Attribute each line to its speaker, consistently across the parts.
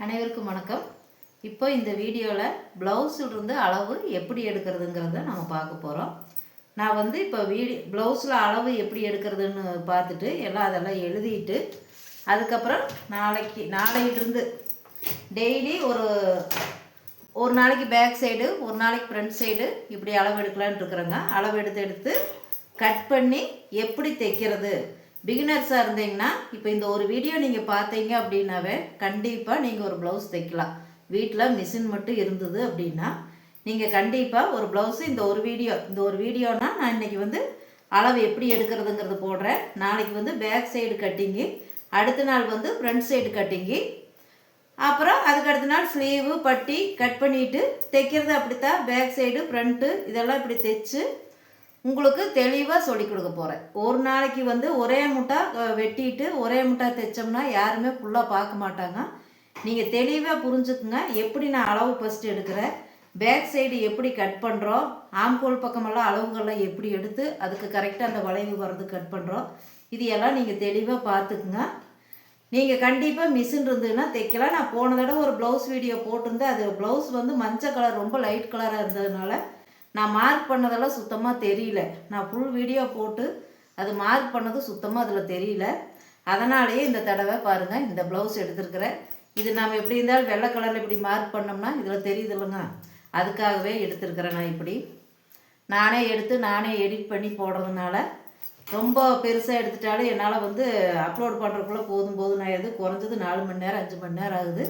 Speaker 1: அனைவருக்கும் வணக்கம். இப்போ இந்த வீடியோவில் ப்ளவுஸிலிருந்து அளவு எப்படி எடுக்கிறதுங்கிறத நம்ம பார்க்க போகிறோம். நான் வந்து இப்போ ப்ளவுஸில் அளவு எப்படி எடுக்கிறதுன்னு பார்த்துட்டு அதெல்லாம் எழுதிட்டு அதுக்கப்புறம் நாளையிலிருந்து டெய்லி ஒரு நாளைக்கு பேக் சைடு, ஒரு நாளைக்கு ஃப்ரண்ட் சைடு இப்படி அளவு எடுக்கலான்னு இருக்கிறேங்க. அளவு எடுத்து கட் பண்ணி எப்படி தைக்கிறது. பிகினர்ஸாக இருந்தீங்கன்னா இப்போ இந்த ஒரு வீடியோ நீங்கள் பார்த்தீங்க அப்படின்னாவே கண்டிப்பாக நீங்கள் ஒரு ப்ளவுஸ் தைக்கலாம். வீட்டில் மிஷின் மட்டும் இருந்தது அப்படின்னா நீங்கள் கண்டிப்பாக ஒரு ப்ளவுஸு இந்த ஒரு வீடியோனா நான் இன்றைக்கி வந்து அளவு எப்படி எடுக்கிறதுங்கிறது போடுறேன். நாளைக்கு வந்து பேக் சைடு கட்டிங்கு, அடுத்த நாள் வந்து ஃப்ரண்ட் சைடு கட்டிங்கு, அப்புறம் அதுக்கு அடுத்த நாள் ஸ்லீவு பட்டி கட் பண்ணிவிட்டு தைக்கிறது அப்படித்தான். பேக் சைடு ஃப்ரண்ட்டு இதெல்லாம் இப்படி தைச்சு உங்களுக்கு தெளிவாக சொல்லி கொடுக்க போகிறேன். ஒரு நாளைக்கு வந்து ஒரே முட்டா வெட்டிட்டு ஒரே முட்டா தைச்சோம்னா யாருமே ஃபுல்லாக பார்க்க மாட்டாங்க. நீங்கள் தெளிவாக புரிஞ்சுக்குங்க. எப்படி நான் அளவு ஃபஸ்ட்டு எடுக்கிறேன், பேக் சைடு எப்படி கட் பண்ணுறோம், ஆம்கோல் பக்கமெல்லாம் அளவுகள்லாம் எப்படி எடுத்து அதுக்கு கரெக்டாக அந்த வளைவு வர்றது கட் பண்ணுறோம், இது எல்லாம் நீங்கள் தெளிவாக பார்த்துக்குங்க. நீங்கள் கண்டிப்பாக மிஷின் இருந்ததுன்னா தைக்கலாம். நான் போன தடவை ஒரு ப்ளவுஸ் வீடியோ போட்டிருந்தேன். அது ப்ளவுஸ் வந்து மஞ்சள் கலர் ரொம்ப லைட் கலராக இருந்ததுனால நான் மார்க் பண்ணதெல்லாம் சுத்தமாக தெரியல. நான் ஃபுல் வீடியோ போட்டு அது மார்க் பண்ணது சுத்தமாக அதில் தெரியல. அதனாலேயே இந்த தடவை பாருங்கள், இந்த ப்ளவுஸ் எடுத்துருக்கிறேன். இது நாம் எப்படி இருந்தாலும் வெள்ளை கலரில் இப்படி மார்க் பண்ணோம்னா இதில் தெரியுது இல்லைங்க, அதுக்காகவே எடுத்துருக்கிறேன். நான் இப்படி நானே எடுத்து நானே எடிட் பண்ணி போடுறதுனால ரொம்ப பெருசாக எடுத்துட்டாலும் என்னால் வந்து அப்லோட் பண்ணுறதுக்குள்ளே போதும் நான் எது குறைஞ்சது 4 மணி நேரம் 5 மணி நேரம் ஆகுது.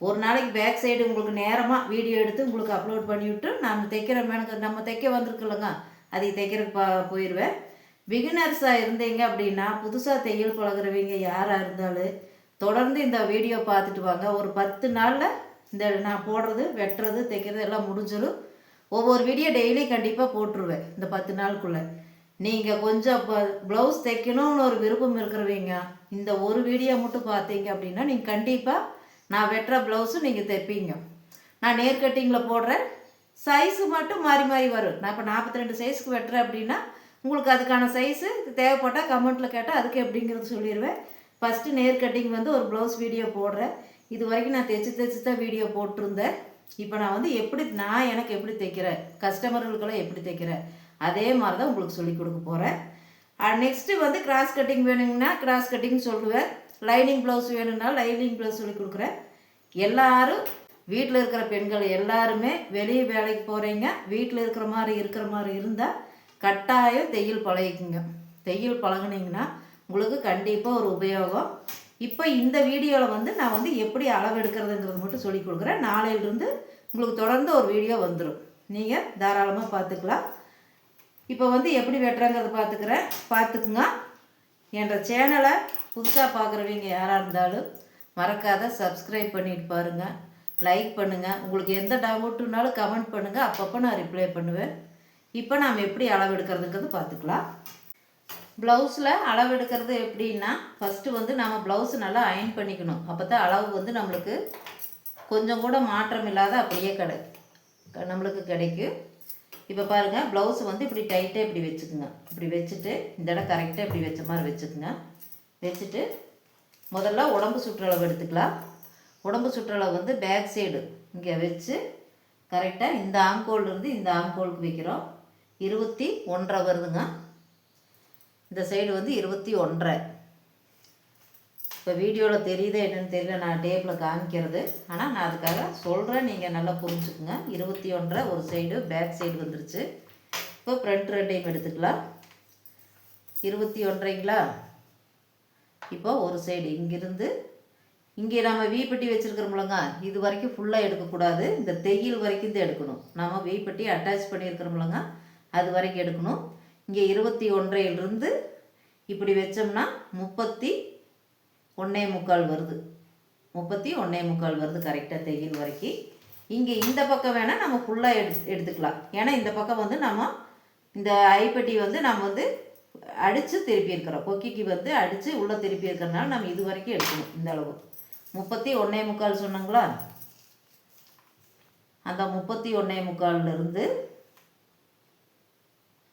Speaker 1: ஒரு நாளைக்கு பேக் சைடு உங்களுக்கு நேரமாக வீடியோ எடுத்து உங்களுக்கு அப்லோட் பண்ணிவிட்டு நான் தைக்கிற நம்ம தைக்க வந்திருக்குல்லங்க அதை தைக்கிறதுக்கு போயிடுவேன். பிகினர்ஸாக இருந்தீங்க அப்படின்னா, புதுசாக தையல் பழகிறவங்க யாராக இருந்தாலும் தொடர்ந்து இந்த வீடியோ பார்த்துட்டு வாங்க. ஒரு 10 நாளில் இந்த நான் போடுறது வெட்டுறது தைக்கிறது எல்லாம் முடிஞ்சிடும். ஒவ்வொரு வீடியோ டெய்லி கண்டிப்பாக போட்டுருவேன் இந்த 10 நாளுக்குள்ளே. நீங்கள் கொஞ்சம் ப்ளவுஸ் தைக்கணும்னு ஒரு விருப்பம் இருக்கிறவங்க இந்த ஒரு வீடியோ மட்டும் பார்த்தீங்க அப்படின்னா நீங்கள் கண்டிப்பாக நான் வெட்டுற ப்ளவுஸும் நீங்கள் தைப்பீங்க. நான் நேர் கட்டிங்கில் போடுறேன், சைஸு மட்டும் மாறி மாறி வரும். நான் இப்போ 42 சைஸுக்கு வெட்டுறேன் அப்படின்னா உங்களுக்கு அதுக்கான சைஸு தேவைப்பட்டால் கமெண்ட்டில் கேட்டால் அதுக்கு எப்படிங்கிறது சொல்லிடுவேன். ஃபஸ்ட்டு நேர் கட்டிங் வந்து ஒரு ப்ளவுஸ் வீடியோ போடுறேன். இது வரைக்கும் நான் தைச்சு தான் வீடியோ போட்டிருந்தேன். இப்போ நான் வந்து எனக்கு எப்படி தைக்கிறேன், கஸ்டமர்களுக்கெல்லாம் எப்படி தைக்கிறேன் அதே மாதிரி தான் உங்களுக்கு சொல்லிக் கொடுக்க போகிறேன். நெக்ஸ்ட்டு வந்து கிராஸ் கட்டிங் வேணுங்கன்னா கிராஸ் கட்டிங் சொல்லுவேன். லைனிங் ப்ளவுஸ் வேணும்னா லைனிங் ப்ளவுஸ் சொல்லி கொடுக்குறேன். எல்லாரும் வீட்டில் இருக்கிற பெண்கள் எல்லாருமே வெளியே வேலைக்கு போகிறீங்க, வீட்டில் இருக்கிற மாதிரி இருந்தால் கட்டாயம் தையல் பழகிக்குங்க. தையல் பழகுனீங்கன்னா உங்களுக்கு கண்டிப்பாக ஒரு உபயோகம். இப்போ இந்த வீடியோவில் வந்து நான் வந்து எப்படி அளவு எடுக்கிறதுங்கிறது மட்டும் சொல்லி கொடுக்குறேன். நாளையிலிருந்து உங்களுக்கு தொடர்ந்து ஒரு வீடியோ வந்துடும், நீங்கள் தாராளமாக பார்த்துக்கலாம். இப்போ வந்து எப்படி வெட்டுறாங்கிறத பார்த்துக்குங்க. என்ற சேனலை புதுசாக பார்க்குறவங்க யாராக இருந்தாலும் மறக்காத சப்ஸ்கிரைப் பண்ணிட்டு பாருங்கள், லைக் பண்ணுங்கள். உங்களுக்கு எந்த டவுட்டுனாலும் கமெண்ட் பண்ணுங்கள், அப்பப்போ நான் ரிப்ளை பண்ணுவேன். இப்போ நாம் எப்படி அளவு எடுக்கிறதுங்கிறது பார்த்துக்கலாம். ப்ளவுஸில் அளவு எடுக்கிறது எப்படின்னா, ஃபஸ்ட்டு வந்து நம்ம ப்ளவுஸு நல்லா அயன் பண்ணிக்கணும். அப்போ தான் அளவு வந்து நம்மளுக்கு கொஞ்சம் கூட மாற்றம் இல்லாத அப்படியே நம்மளுக்கு கிடைக்கும். இப்போ பாருங்கள், ப்ளவுஸு வந்து இப்படி டைட்டாக இப்படி வச்சுக்குங்க. இப்படி வச்சுட்டு இந்த இடம் கரெக்டாக இப்படி வச்ச மாதிரி வச்சுக்குங்க. வச்சுட்டு முதல்ல உடம்பு சுற்றளவு எடுத்துக்கலாம். உடம்பு சுற்றளவு வந்து பேக் சைடு இங்கே வச்சு கரெக்டாக இந்த ஆம்கோல்லேருந்து இந்த ஆம்கோலுக்கு வைக்கிறோம். 21.5 வருதுங்க. இந்த சைடு வந்து 21.5. இப்போ வீடியோவில் தெரியுதே என்னென்னு தெரியல, நான் டேப்பில் காமிக்கிறது. ஆனால் நான் அதுக்காக சொல்கிறேன், நீங்கள் நல்லா புரிஞ்சுக்குங்க. 21.5 ஒரு சைடு பேக் சைடு வந்துருச்சு. இப்போ ஃப்ரண்ட் ரெண்டையும் எடுத்துக்கலாம். 21.5ங்களா. இப்போ ஒரு சைடு இங்கிருந்து இங்கே நம்ம வீப்பட்டி வச்சுருக்கிறோம்லங்க, இது வரைக்கும் ஃபுல்லாக எடுக்கக்கூடாது. இந்த தையல் வரைக்கும் தான் எடுக்கணும். நம்ம வீப்பட்டி அட்டாச் பண்ணியிருக்கிறோம்லங்க, அது வரைக்கும் எடுக்கணும். இங்கே 21.5லிருந்து இப்படி வச்சோம்னா 31.25 வருது. 31.25 வருது கரெக்டாக தையல் வரைக்கும். இங்கே இந்த பக்கம் வேணால் நம்ம ஃபுல்லாக எடுத்துக்கலாம். ஏன்னா இந்த பக்கம் வந்து நம்ம இந்த ஐப்பட்டி வந்து நம்ம வந்து அடித்து திருப்பி இருக்கிறோம். கொக்கிக்கு வந்து அடித்து உள்ளே திருப்பி இருக்கிறதுனால நம்ம இது வரைக்கும் எடுக்கணும். இந்த அளவு 31.25 சொன்னாங்களா, அந்த 31.25லிருந்து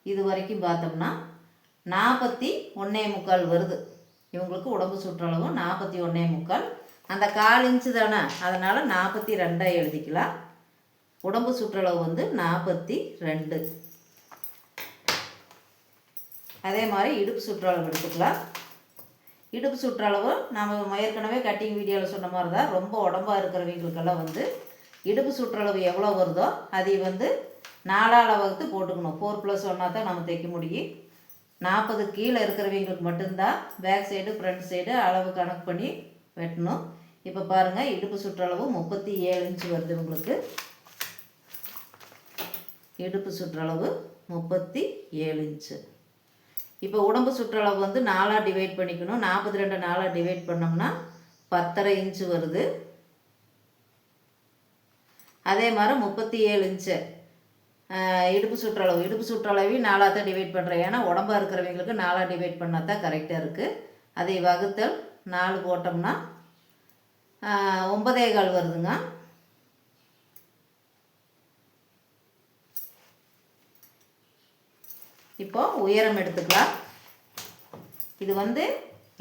Speaker 1: இது வரைக்கும் பார்த்தோம்னா 41.25 வருது. இவங்களுக்கு உடம்பு சுற்றளவும் 41.25. அந்த 1/4 இன்ச்சு தானே, அதனால் 42 எழுதிக்கலாம். உடம்பு சுற்றளவு வந்து 42. அதே மாதிரி இடுப்பு சுற்றளவு எடுத்துக்கலாம். இடுப்பு சுற்றளவு நம்ம ஏற்கனவே கட்டிங் வீடியோவில் சொன்ன மாதிரி தான், ரொம்ப உடம்பாக இருக்கிறவங்களுக்கெல்லாம் வந்து இடுப்பு சுற்றளவு எவ்வளோ வருதோ அதை வந்து 4ஆல் வகுத்து போட்டுக்கணும். 4+1 தான் நம்ம தைக்க முடியும். 40 கீழே இருக்கிறவங்களுக்கு மட்டும்தான் பேக் சைடு ஃப்ரண்ட் சைடு அளவு கணக்கு பண்ணி வெட்டணும். இப்போ பாருங்கள், இடுப்பு சுற்றளவு 37 இன்ச்சு வருது உங்களுக்கு. இடுப்பு சுற்றளவு 37 இன்ச்சு. இப்போ உடம்பு சுற்றளவு வந்து 4ஆக டிவைட் பண்ணிக்கணும். 42 4ஆக டிவைட் பண்ணோம்னா 10.5 இன்ச்சு வருது. அதே மாதிரி 37 இன்ச்சு இடுப்பு சுற்றளவையும் 4ஆக தான் டிவைட் பண்ணுறேன். ஏன்னா உடம்பாக இருக்கிறவங்களுக்கு 4ஆக டிவைட் பண்ணால் தான் கரெக்டாக இருக்குது. அதை வகுத்தல் 4 போட்டோம்னா 9.25 வருதுங்க. இப்போ உயரம் எடுத்துக்கலாம். இது வந்து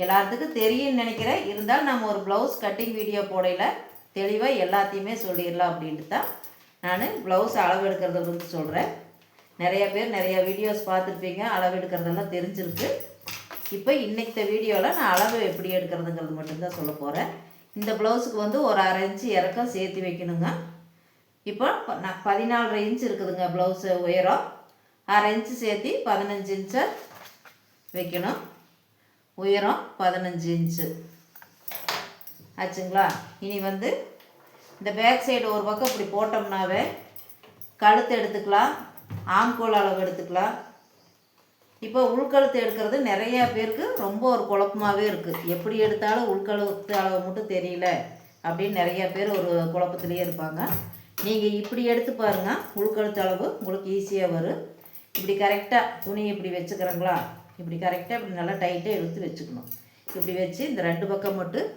Speaker 1: எல்லாத்துக்கும் தெரியும்னு நினைக்கிறேன். இருந்தாலும் நம்ம ஒரு ப்ளவுஸ் கட்டிங் வீடியோ போடையில் தெளிவாக எல்லாத்தையுமே சொல்லிடலாம் அப்படின்ட்டு தான் நான் ப்ளவுஸ் அளவு எடுக்கிறத வந்து சொல்கிறேன். நிறைய பேர் நிறையா வீடியோஸ் பார்த்துருப்பீங்க, அளவு எடுக்கிறதெல்லாம் தெரிஞ்சிருக்கு. இப்போ இன்றைக்கி வீடியோவில் நான் அளவு எப்படி எடுக்கிறதுங்கிறது மட்டும்தான் சொல்ல போகிறேன். இந்த ப்ளவுஸுக்கு வந்து ஒரு 1/2 இன்ச்சு இறக்கம் சேர்த்து வைக்கணுங்க. இப்போ 14.5 இன்ச்சு இருக்குதுங்க ப்ளவுஸு உயரம். 1/2 இன்ச்சு சேர்த்து 15 இன்ச்சை வைக்கணும். உயரம் 15 இன்ச்சு ஆச்சுங்களா. இனி வந்து இந்த பேக் சைடு ஒரு பக்கம் இப்படி போட்டோம்னாவே கழுத்து எடுத்துக்கலாம், ஆம்கோல் அளவு எடுத்துக்கலாம். இப்போ உள்கழுத்து எடுக்கிறது நிறையா பேருக்கு ரொம்ப ஒரு குழப்பமாகவே இருக்குது. எப்படி எடுத்தாலும் உள்கழுத்து அளவு மட்டும் தெரியல அப்படின்னு நிறையா பேர் ஒரு குழப்பத்திலேயே இருப்பாங்க. நீங்கள் இப்படி எடுத்து பாருங்கள், உள்கழுத்து அளவு உங்களுக்கு ஈஸியாக வரும். இப்படி கரெக்டாக துணி இப்படி வச்சுக்கிறோங்களா, இப்படி கரெக்டாக இப்படி நல்லா டைட்டாக இழுத்து வச்சுக்கணும். இப்படி வச்சு இந்த 2 பக்கம் மட்டும்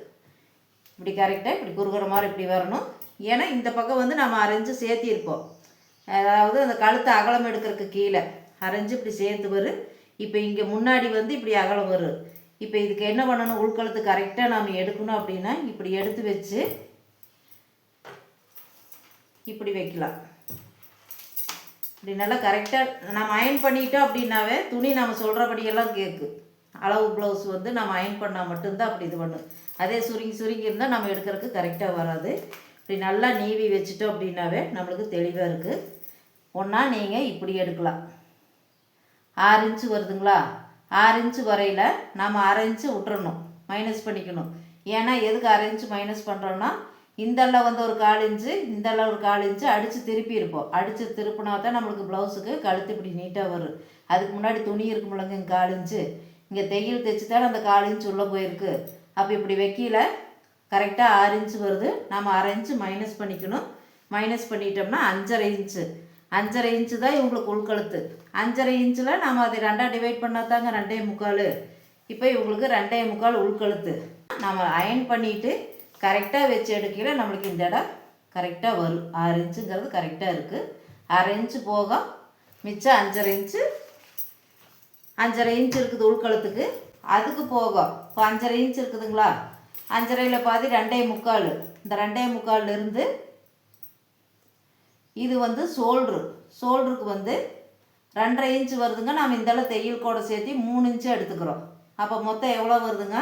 Speaker 1: இப்படி கரெக்டாக இப்படி குறுகிற மாதிரி இப்படி வரணும். ஏன்னா இந்த பக்கம் வந்து நம்ம 1/2 இன்ச்சு சேர்த்திருப்போம். அதாவது அந்த கழுத்து அகலம் எடுக்கிறதுக்கு கீழே 1/2 இன்ச்சு இப்படி சேர்த்து வரும். இப்போ இங்கே முன்னாடி வந்து இப்படி அகலம் வரும். இப்போ இதுக்கு என்ன பண்ணணும், உள்கழுத்து கரெக்டாக நம்ம எடுக்கணும் அப்படின்னா இப்படி எடுத்து வச்சு இப்படி வைக்கலாம். இப்படி நல்லா கரெக்டாக நம்ம அயன் பண்ணிட்டோம் அப்படின்னாவே துணி நம்ம சொல்கிறபடியெல்லாம் கேட்கு. அளவு ப்ளவுஸ் வந்து நம்ம அயன் பண்ணால் மட்டும்தான் அப்படி இது பண்ணும். அதே சுருங்கி இருந்தால் நம்ம எடுக்கிறதுக்கு கரெக்டாக வராது. இப்படி நல்லா நீவி வச்சுட்டோம் அப்படின்னாவே நம்மளுக்கு தெளிவாக இருக்குது. ஒன்றா நீங்கள் இப்படி எடுக்கலாம். 6 இன்ச்சு வருதுங்களா, 6 இன்ச்சு வரையில் நம்ம 1/2 இன்ச்சு விட்டுறணும், மைனஸ் பண்ணிக்கணும். ஏன்னா எதுக்கு 1/2 இன்ச்சு மைனஸ் பண்ணுறோன்னா, இந்தளவு வந்து ஒரு 1/4 இன்ச்சு, இந்தளவு ஒரு 1/4 இன்ச்சு அடித்து திருப்பி இருப்போம். அடித்து திருப்பினா தான் நம்மளுக்கு ப்ளவுஸுக்கு கழுத்து இப்படி நீட்டாக வரும். அதுக்கு முன்னாடி துணி இருக்குமில்லங்க, இங்கே 1/4 இன்ச்சு, இங்கே தையல் தைச்சி தானே அந்த 1/4 இன்ச்சு உள்ளே போயிருக்கு. அப்போ இப்படி வைக்கல கரெக்டாக 6 இன்ச்சு வருது. நம்ம 1/2 இன்ச்சு மைனஸ் பண்ணிக்கணும். மைனஸ் பண்ணிட்டோம்னா 5.5 இன்ச்சு. 5.5 இன்ச்சு தான் இவங்களுக்கு உள்கழுத்து. 5.5 இன்ச்சில் நம்ம அதை 2ஆக டிவைட் பண்ணால் தாங்க 2.25. இப்போ இவங்களுக்கு 2.25 உள்கழுத்து. நம்ம அயன் பண்ணிவிட்டு கரெக்டாக வச்சு எடுக்கல நம்மளுக்கு இந்த இடம் கரெக்டாக வரும். 6 இன்ச்சுங்கிறது கரெக்டாக இருக்குது. 1/2 இன்ச்சு போக மிச்சம் 5.5 இன்ச்சு. 5.5 இன்ச்சு இருக்குது உள்கழுத்துக்கு. அதுக்கு போக இப்போ 5.5 இன்ச்சு இருக்குதுங்களா, 5.5ல் பாதி 2.25. இந்த 2.25லேருந்து இது வந்து ஷோல்டருக்கு வந்து 2.5 இன்ச்சு வருதுங்க. நம்ம இந்தளவு தையல் கூட சேர்த்து 3 இன்ச்சு எடுத்துக்கிறோம். அப்போ மொத்தம் எவ்வளோ வருதுங்க,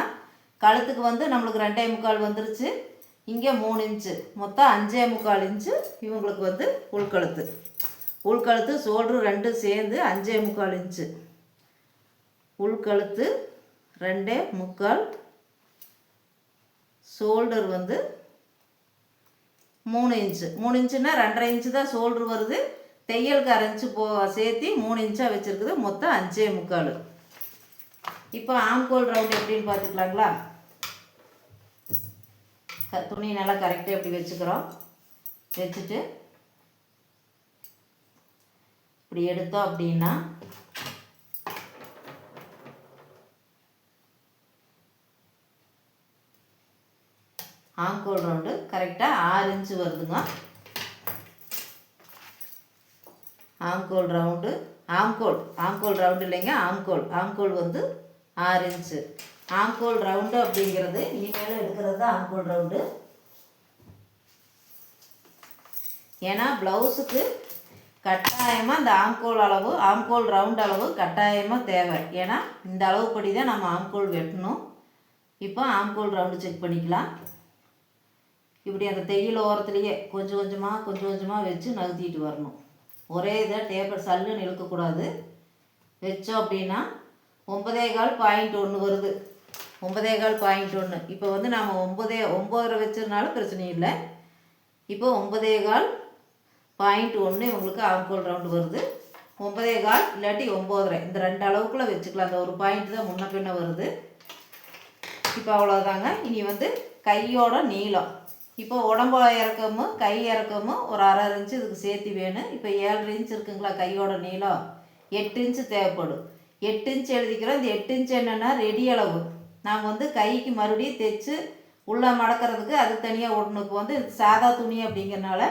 Speaker 1: கழுத்துக்கு வந்து நம்மளுக்கு 2.25 வந்துருச்சு, இங்கே 3 இன்ச்சு, மொத்தம் 5.25 இன்ச்சு இவங்களுக்கு வந்து உள்கழுத்து ஷோல்டரு 2 சேர்ந்து 5.25 இன்ச்சு. உள்கழுத்து 2.25, ஷோல்டர் வந்து 3 இன்ச்சு. 3 இன்ச்சுன்னா 2.5 இன்ச்சு தான் ஷோல்டர் வருது. தையலுக்கு 1/2 இன்ச்சு சேர்த்து 3 இன்ச்சாக வச்சுருக்குது. மொத்தம் 5.25. இப்போ ஆம்கோல் ரவுண்ட் எப்படின்னு பார்த்துக்கலாங்களா. துணி நல்லா கரெக்டாக எப்படி வச்சுக்கிறோம், வச்சுட்டு இப்படி எடுத்தோம் அப்படின்னா ஆம்கோல் ரவுண்டு கரெக்டாக 6 இன்ச்சு வருதுங்க. ஆம்கோல் ரவுண்டு இல்லைங்க, ஆம்கோல் வந்து 6 இன்ச்சு. ஆம்கோல் ரவுண்டு அப்படிங்கிறது இனிமேல் எடுக்கிறது தான் ஆம்கோல் ரவுண்டு. ஏன்னா ப்ளவுஸுக்கு கட்டாயமாக இந்த ஆம்கோல் அளவு, ஆம்கோல் ரவுண்ட் அளவு கட்டாயமாக தேவை. ஏன்னா இந்த அளவுப்படி தான் நம்ம ஆம்கோல் வெட்டணும். இப்போ ஆம்கோல் ரவுண்டு செக் பண்ணிக்கலாம். இப்படி அந்த தையல் ஓரத்துலேயே கொஞ்சம் கொஞ்சமாக வச்சு நகர்த்திட்டு வரணும். ஒரே இதை டேப்பர் சல்லுன்னு இழுக்கக்கூடாது. வச்சோம் அப்படின்னா 9.1 வருது. 9.1. இப்போ வந்து நாம் 9.5 வச்சதுனாலும் பிரச்சனை இல்லை. இப்போ 9.1 உங்களுக்கு ஆம்கோல் ரவுண்டு வருது. 9.25 இல்லாட்டி 9.5 இந்த 2 அளவுக்குள்ளே வச்சுக்கலாம். அந்த ஒரு பாயிண்ட் தான் முன்ன பின்ன வருது. இப்போ அவ்வளோதாங்க. இனி வந்து கையோட நீளம். இப்போ உடம்பு இறக்கமும் கை இறக்கமும் ஒரு 1/2 இன்ச்சு இதுக்கு சேர்த்து வேணும். இப்போ 7 இன்ச் இருக்குங்களா கையோட நீளம், 8 இன்ச்சு தேவைப்படும். 8 இன்ச் எழுதிக்கிறோம். இந்த 8 இன்ச் என்னென்னா ரெடி அளவு. நாம் வந்து கைக்கு மறுபடியும் தைச்சு உள்ளே மடக்கிறதுக்கு அதுக்கு தனியாக விடணும். இப்போ வந்து சாதா துணி அப்படிங்கிறனால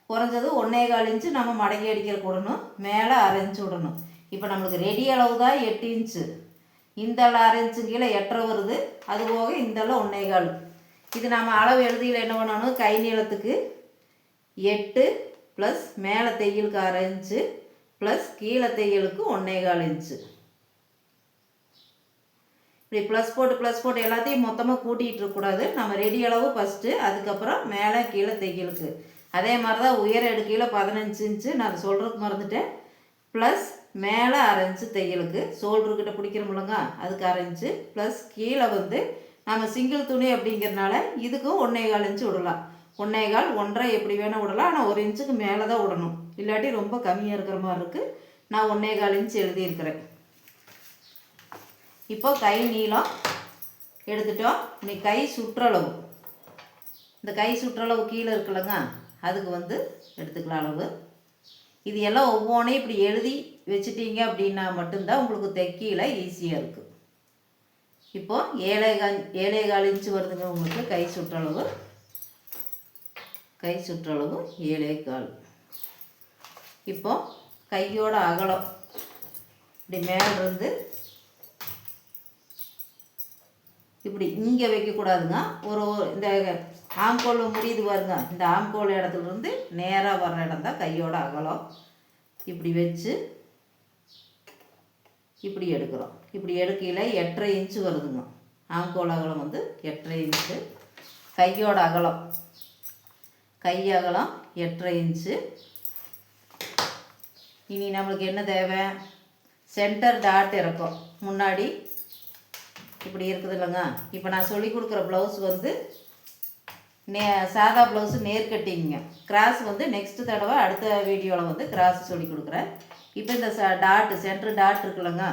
Speaker 1: குறைஞ்சது 1.25 இன்ச்சு நம்ம மடக்கி அடிக்கிறதுக்கு விடணும். மேலே 1/2 இன்ச்சு விடணும். இப்போ நம்மளுக்கு ரெடி அளவு தான் 8 இன்ச்சு. இந்தளவு 1/2 இன்ச்சு கீழே 8.5 வருது. அது போக இந்தளவு 1.25. இது நம்ம அளவு எழுதியில் என்ன பண்ணணும், கை நீளத்துக்கு 8 ப்ளஸ் மேலே தையலுக்கு 1/2 இன்ச்சு ப்ளஸ் கீழே தையலுக்கு 1.25 இன்ச்சு. இப்படி ப்ளஸ் போட்டு எல்லாத்தையும் மொத்தமாக கூட்டிகிட்டு இருக்கக்கூடாது. நம்ம ரெடி அளவு ஃபஸ்ட்டு, அதுக்கப்புறம் மேலே கீழே தையலுக்கு. அதே மாதிரி தான் உயர எடுக்கையில் 15 இன்ச்சு நான் சொல்கிறதுக்கு மறந்துட்டேன். ப்ளஸ் மேலே 1/2 இன்ச்சு தையலுக்கு, ஷோல்டர்கிட்ட பிடிக்கிறோம்லங்க அதுக்கு 1/2 இன்ச்சு ப்ளஸ் கீழே வந்து நம்ம சிங்கிள் துணி அப்படிங்கிறனால இதுக்கும் 1.25 இன்ச்சு விடலாம். 1.25 1.5 எப்படி வேணால் விடலாம். ஆனால் 1 இன்ச்சுக்கு மேலே தான் விடணும். இல்லாட்டி ரொம்ப கம்மியாக இருக்கிற மாதிரி இருக்குது. நான் 1.25 இன்ச்சு எழுதியிருக்கிறேன். இப்போ கை நீளம் எடுத்துட்டோம். இன்னைக்கு கை சுற்றளவு, இந்த கை சுற்றளவு கீழே இருக்குல்லங்க அதுக்கு வந்து எடுத்துக்கலாம் அளவு. இது எல்லாம் ஒவ்வொன்றையும் இப்படி எழுதி வச்சுட்டீங்க அப்படின்னா மட்டும்தான் உங்களுக்கு தைக்கையில் ஈஸியாக இருக்குது. இப்போ 7.25 இன்ச்சு வருதுங்க உங்களுக்கு கை சுற்றளவு. கை சுற்றளவு 7.25. இப்போ கையோட அகலம் இப்படி மேலிருந்து இப்படி இங்கே வைக்கக்கூடாதுங்க. ஒரு இந்த ஆம்கோல் முடியுது பாருங்க, இந்த ஆம்கோல் இடத்துலேருந்து நேராக வர்ற இடம் தான் கையோட அகலம். இப்படி வச்சு இப்படி எடுக்கிறோம். இப்படி எடுக்கையில் 8.5 இன்ச்சு வருதுங்க. ஆம்கோல் அகலம் வந்து 8.5 இன்ச்சு. கையோட அகலம், கை அகலம் 8.5 இன்ச்சு. இனி நம்மளுக்கு என்ன தேவை, சென்டர் டாட் இறக்கும் முன்னாடி இப்படி இருக்குது இல்லைங்க. இப்போ நான் சொல்லி கொடுக்குற ப்ளவுஸ் வந்து சாதா ப்ளவுஸு நேர் கட்டிங்க. கிராஸ் வந்து நெக்ஸ்ட் தடவை அடுத்த வீடியோவில் வந்து கிராஸ் சொல்லி கொடுக்குறேன். இப்போ இந்த டாட்டு சென்ட்ரு டாட் இருக்குல்லங்க,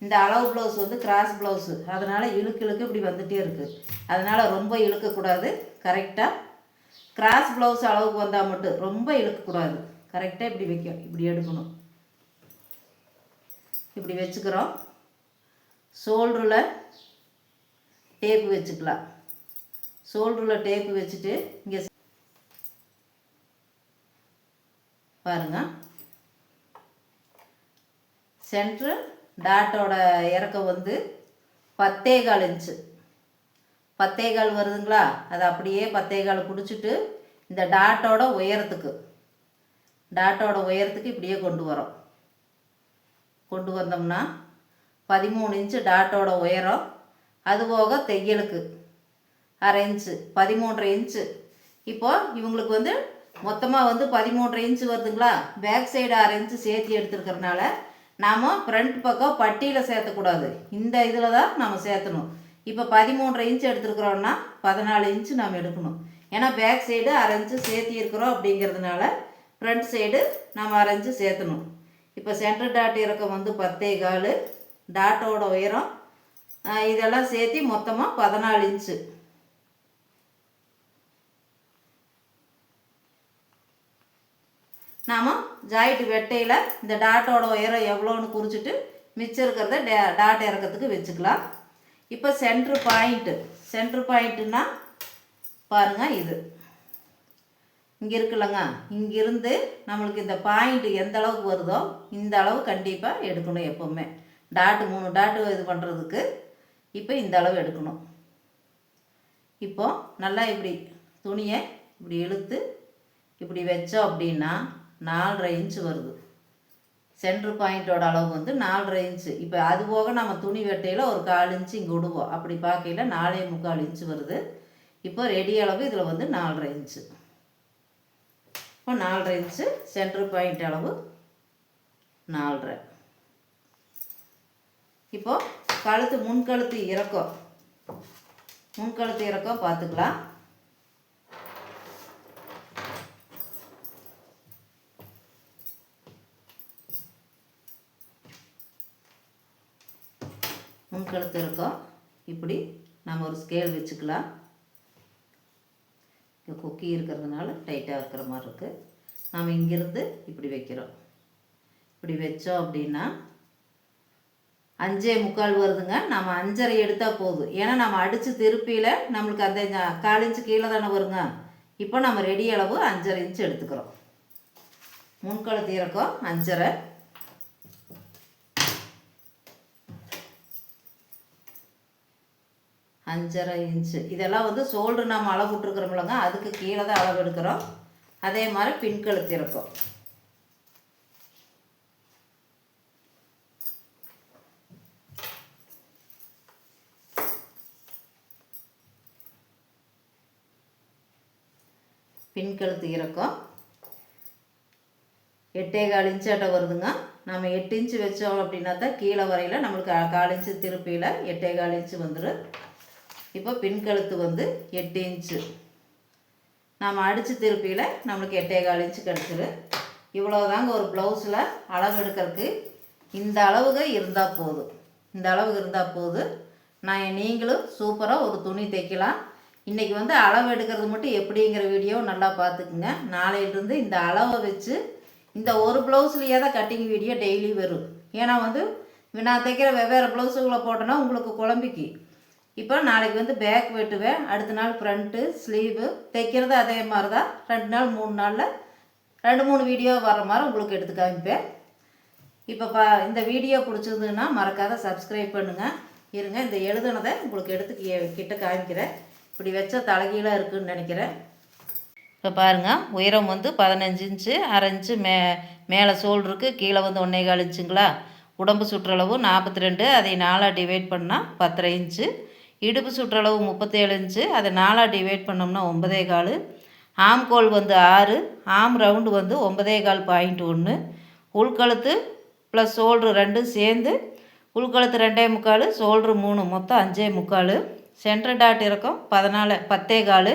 Speaker 1: இந்த அளவு ப்ளவுஸ் வந்து கிராஸ் ப்ளவுஸு, அதனால் இழுக்கு இப்படி வந்துகிட்டே இருக்குது. அதனால் ரொம்ப இழுக்கக்கூடாது. கரெக்டாக கிராஸ் ப்ளவுஸ் அளவுக்கு வந்தால் மட்டும், ரொம்ப இழுக்கக்கூடாது. கரெக்டாக இப்படி வைக்கும், இப்படி எடுக்கணும். இப்படி வச்சுக்கிறோம். ஷோல்டரில் டேப்பு வச்சுக்கலாம். ஷோல்டரில் டேப்பு வச்சுட்டு இங்கே பாருங்கள், சென்ட்ரு டாட்டோட இறக்கம் வந்து 10.25 இன்ச்சு. 10.25 வருதுங்களா, அதை அப்படியே 10.25 பிடிச்சிட்டு இந்த டாட்டோட உயரத்துக்கு இப்படியே கொண்டு வரோம். கொண்டு வந்தோம்னா 13 இன்ச்சு டாட்டோட உயரம். அதுபோக தையலுக்கு 1/2 இன்ச்சு, 13.5 இன்ச்சு. இப்போது இவங்களுக்கு வந்து மொத்தமாக வந்து 13.5 இன்ச்சு வருதுங்களா. பேக் சைடு 1/2 இன்ச்சு சேர்த்து எடுத்துருக்கிறதுனால நாம் ஃப்ரண்ட் பக்கம் பட்டியில் சேர்த்தக்கூடாது. இந்த இதில் தான் நம்ம சேர்த்தணும். இப்போ 13.5 இன்ச்சு எடுத்துருக்குறோன்னா 14 இன்ச்சு நாம் எடுக்கணும். ஏன்னா பேக் சைடு 1/2 இன்ச்சு சேர்த்தி இருக்கிறோம் அப்படிங்கிறதுனால ஃப்ரண்ட் சைடு நம்ம 1/2 இன்ச்சு சேர்த்தணும். இப்போ சென்டர் டாட் இறக்கம் வந்து 10.25, டாட்டோட உயரம் இதெல்லாம் சேர்த்து மொத்தமாக 14 இன்ச்சு. நாம் ஜாயிண்ட் வெட்டையில் இந்த டாட்டோட உயரம் எவ்வளோன்னு குறிச்சிட்டு மிச்சம் இருக்கிறத டாட் இறக்கத்துக்கு வச்சுக்கலாம். இப்போ சென்ட்ரு பாயிண்ட்டுன்னா பாருங்கள், இது இங்கே இருக்குல்லங்க, இங்கிருந்து நம்மளுக்கு இந்த பாயிண்ட் எந்த அளவுக்கு வருதோ இந்த அளவு கண்டிப்பாக எடுக்கணும் எப்போவுமே. டாட்டு 3 டாட்டு இது பண்ணுறதுக்கு. இப்போ இந்த அளவு எடுக்கணும். இப்போ நல்லா இப்படி துணியை இப்படி இழுத்து இப்படி வச்சோம் அப்படின்னா 4.5 இன்ச்சு வருது. சென்ட்ரு பாயிண்ட்டோட அளவு வந்து 4.5 இன்ச்சு. இப்போ அது போக நம்ம துணி வெட்டையில் ஒரு 1/4 இன்ச்சு இங்கே விடுவோம். அப்படி பார்க்கையில் 4.25 இன்ச்சு வருது. இப்போ ரெடி அளவு இதில் வந்து 4.5 இன்ச்சு. இப்போ 4.5 இன்ச்சு சென்ட்ரு பாயிண்ட் அளவு 4.5. இப்போ கழுத்து முன்கழுத்து இறக்கம் பார்த்துக்கலாம். முன்கழுத்து இறக்கம் இப்படி நம்ம ஒரு ஸ்கேல் வச்சுக்கலாம். கொக்கி இருக்கிறதுனால டைட்டாக இருக்கிற மாதிரி இருக்குது. நாம் இங்கிருந்து இப்படி வைக்கிறோம். இப்படி வச்சோம் அப்படின்னா 5.25 வருதுங்க. நம்ம 5.5 எடுத்தால் போதும். ஏன்னா நம்ம அடித்து திருப்பியில் நம்மளுக்கு அந்த 1/4 இன்ச்சு கீழே தானே வருங்க. இப்போ நம்ம ரெடி அளவு 5.5 இன்ச்சு எடுத்துக்கிறோம். முன்கழுத்து இறக்கம் 5.5. 5.5 இன்ச்சு. இதெல்லாம் வந்து ஷோல்டர் நம்ம அளவு விட்டுருக்குறோம்லங்க, அதுக்கு கீழே தான் அளவு எடுக்கிறோம். அதே மாதிரி பின்கழுத்து இறக்கம் பின்கழுத்து இறக்கம் 8.25 இன்ச்சாட்ட வருதுங்க. நம்ம 8 இன்ச்சு வச்சோம் அப்படின்னா தான் கீழே வரையில் நம்மளுக்கு 1/4 இன்ச்சு திருப்பியில் 8.25 இன்ச்சு வந்துடும். இப்போ பின்கழுத்து வந்து 8 இன்ச்சு. நாம் அடித்து திருப்பியில் நம்மளுக்கு 8.25 இன்ச்சு கிடச்சிரு. இவ்வளோதாங்க ஒரு ப்ளவுஸில் அளவு எடுக்கிறதுக்கு. இந்த அளவுக்கு இருந்தால் போதும். நீங்களும் சூப்பராக ஒரு துணி தைக்கலாம். இன்றைக்கி வந்து அளவு எடுக்கிறது மட்டும் எப்படிங்கிற வீடியோ நல்லா பார்த்துக்குங்க. நாளையிலிருந்து இந்த அளவை வச்சு இந்த ஒரு ப்ளவுஸ்லேயே தான் கட்டிங் வீடியோ டெய்லி வரும். ஏன்னா வந்து நான் தைக்கிற வெவ்வேறு ப்ளவுஸுகளை போட்டோன்னா உங்களுக்கு குழம்பிக்கு. இப்போ நாளைக்கு வந்து பேக் வெட்டுவேன், அடுத்த நாள் ஃப்ரண்ட்டு ஸ்லீவு தைக்கிறது அதே மாதிரி தான். 2 நாள் 3 நாளில் 2-3 வீடியோ வர மாதிரி உங்களுக்கு எடுத்து காமிப்பேன். இப்போ இந்த வீடியோ பிடிச்சிருந்ததுன்னா மறக்காத சப்ஸ்கிரைப் பண்ணுங்கள். இருங்க, இந்த எழுதுனதை உங்களுக்கு எடுத்து கிட்ட காமிக்கிறேன். இப்படி வச்சா தலைகீழாக இருக்குதுன்னு நினைக்கிறேன். இப்போ பாருங்கள், உயரம் வந்து 15 இன்ச்சு, 1/2 இன்ச்சு மேலே ஷோல்டருக்கு, கீழே வந்து 1.25 இன்ச்சுங்களா. உடம்பு சுற்றளவு 42, அதை 4ஆக டிவைட் பண்ணால் 10.5 இன்ச்சு. இடுப்பு சுற்றளவு 37 இன்ச்சு, அதை 4ஆக டிவைட் பண்ணோம்னா 9.25. ஆம்கோல் வந்து 6, ஆம் ரவுண்டு வந்து 9.25.1. உள்கழுத்து ப்ளஸ் ஷோல்ட்ரு 2 சேர்ந்து உள்கழுத்து 2.25, ஷோல்ட்ரு 3, மொத்தம் 5.25. சென்டர் டாட் இறக்கம் 10.15.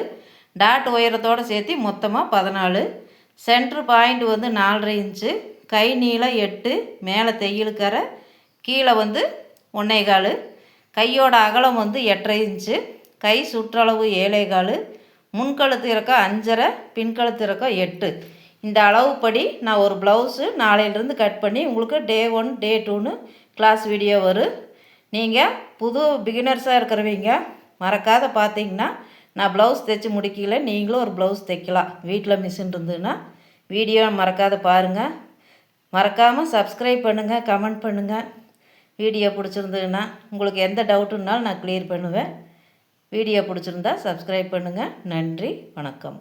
Speaker 1: டாட் உயரத்தோடு சேர்த்து மொத்தமாக 14. சென்ட்ரு பாயிண்ட் வந்து 4.5 இன்ச்சு. கை நீளம் 8, மேலே தையலுக்கரை, கீழே வந்து 1.25. கையோட அகலம் வந்து 8.5 இன்ச்சு. கை சுற்றளவு 7.25. முன்கழுத்து இறக்கம் 5.5, பின்கழுத்து இறக்கம் 8. இந்த அளவுப்படி நான் ஒரு ப்ளவுஸு நாளையிலிருந்து கட் பண்ணி உங்களுக்கு டே 1 டே 2ன்னு கிளாஸ் வீடியோ வரும். நீங்கள் புது பிகினர்ஸாக இருக்கிறவங்க மறக்காத பார்த்தீங்கன்னா நான் ப்ளவுஸ் தைச்சி முடிக்கல, நீங்களும் ஒரு ப்ளவுஸ் தைக்கலாம். வீட்டில் மிஷின் இருந்ததுன்னா வீடியோ மறக்காத பாருங்கள். மறக்காமல் சப்ஸ்கிரைப் பண்ணுங்கள், கமெண்ட் பண்ணுங்கள். வீடியோ பிடிச்சிருந்ததுன்னா உங்களுக்கு எந்த டவுட்டுன்னாலும் நான் க்ளியர் பண்ணுவேன். வீடியோ பிடிச்சிருந்தா சப்ஸ்கிரைப் பண்ணுங்கள். நன்றி, வணக்கம்.